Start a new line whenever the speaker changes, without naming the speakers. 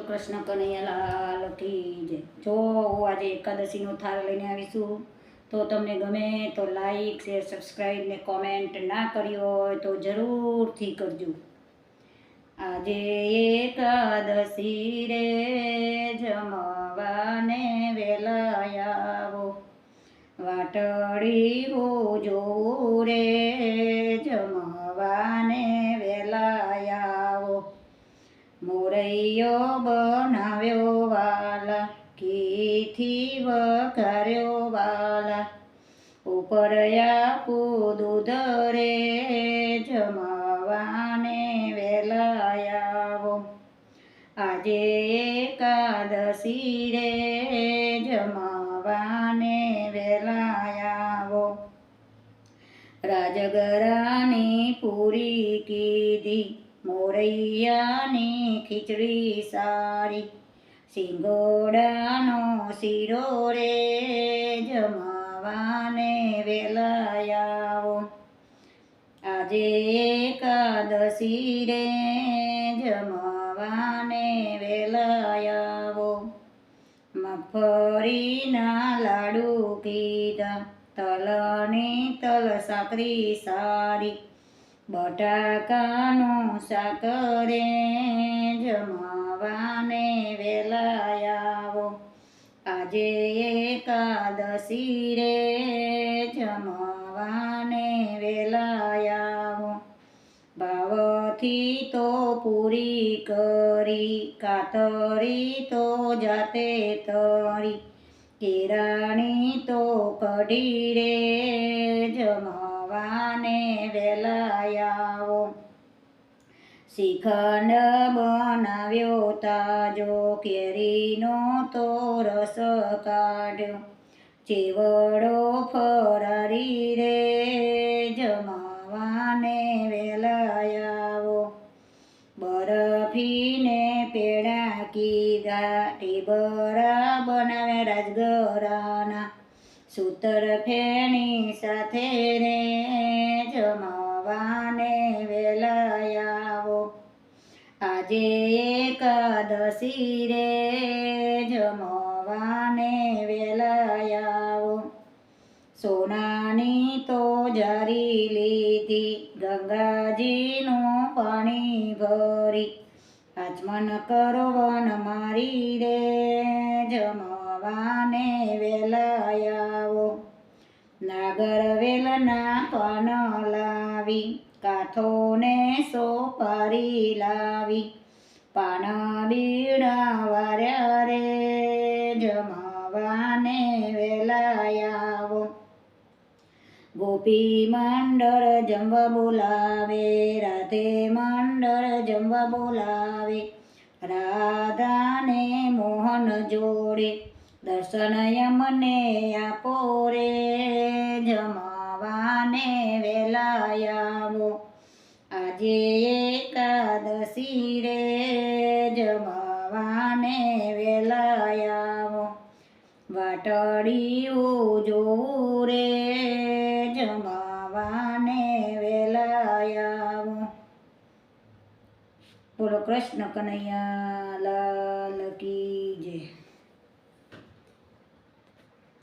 કૃષ્ણ કનૈયાલાલ કી જય। જો હું આજે એકાદશીનો થાળ લઈને આવીશું, તો તમને ગમે તો લાઈક શેર સબસ્ક્રાઈબ ને કોમેન્ટ ના કરી હોય તો જરૂરથી કરજો। આજે એકાદશી રે જમવાને વેલા આવો, વાટડી હું જોઉં રે જમવાને વેલા આવો। મોરૈયો બનાવ્યો વાલા, ઘીથી વઘાર્યો વાલા, ઉપર આપું દૂધ રે જમવાને વેલા આવો। આજે એકાદશી રે જમવાને વેલા આવો। રાજગરાની પૂરી કીધી, મોરૈયાની ખીચડી સારી, સિંગોડાનો શીરો રે જમવાને વેલા આવો। આજે એકાદશી રે જમવાને વેલા આવો। મગફળીના લાડુ કીધા, તલની તલ સાકરી સારી, બટાકાનું શાક રે જમવાને વેલા આવો। આજે એકાદશી રે જમવાને વેલા આવો। ભાવથી તો પૂરી કરી, કાતરી તો જાતે તરી, કેળાની તો કઢી રે જમવાને વેલા આવો। શ્રીખંડ બનાવ્યો તાજો, કેરીનો તો રસ કાઢ્યો, ચેવડો ફરારી રે જમવાને વેલા આવો। બરફીને પેડા કીધા, ઢીબરા બનાવ્યા રાજગરાના, સૂતર ફેણી સાથે રે જમવાને વેલા આવો। આજે એકાદશી રે જમવાને વેલા આવો। સોનાની તો જારી લીધી, ગંગાજીનું પાણી ભરી, આચમન કરવન મારી રે જમવાને વેલા આવો। નાગરવેલના પાન લાવી, કાથોને સોપારી લાવી, પાન બીડા વાર્યા રે જમવાને વેલા આવો। ગોપી મંડળ જમવા બોલાવે, રાધે મંડળ જમવા બોલાવે, રાધાને મોહન જોડે દર્શન અમને આપો રે જમવાને વેલા આવો। આજે એકાદશી રે જમવાને વેલા આવો। વાટડીયું જોઉં રે જમવાને વેલા આવો। બોલો કૃષ્ણ કનૈયા લાલ।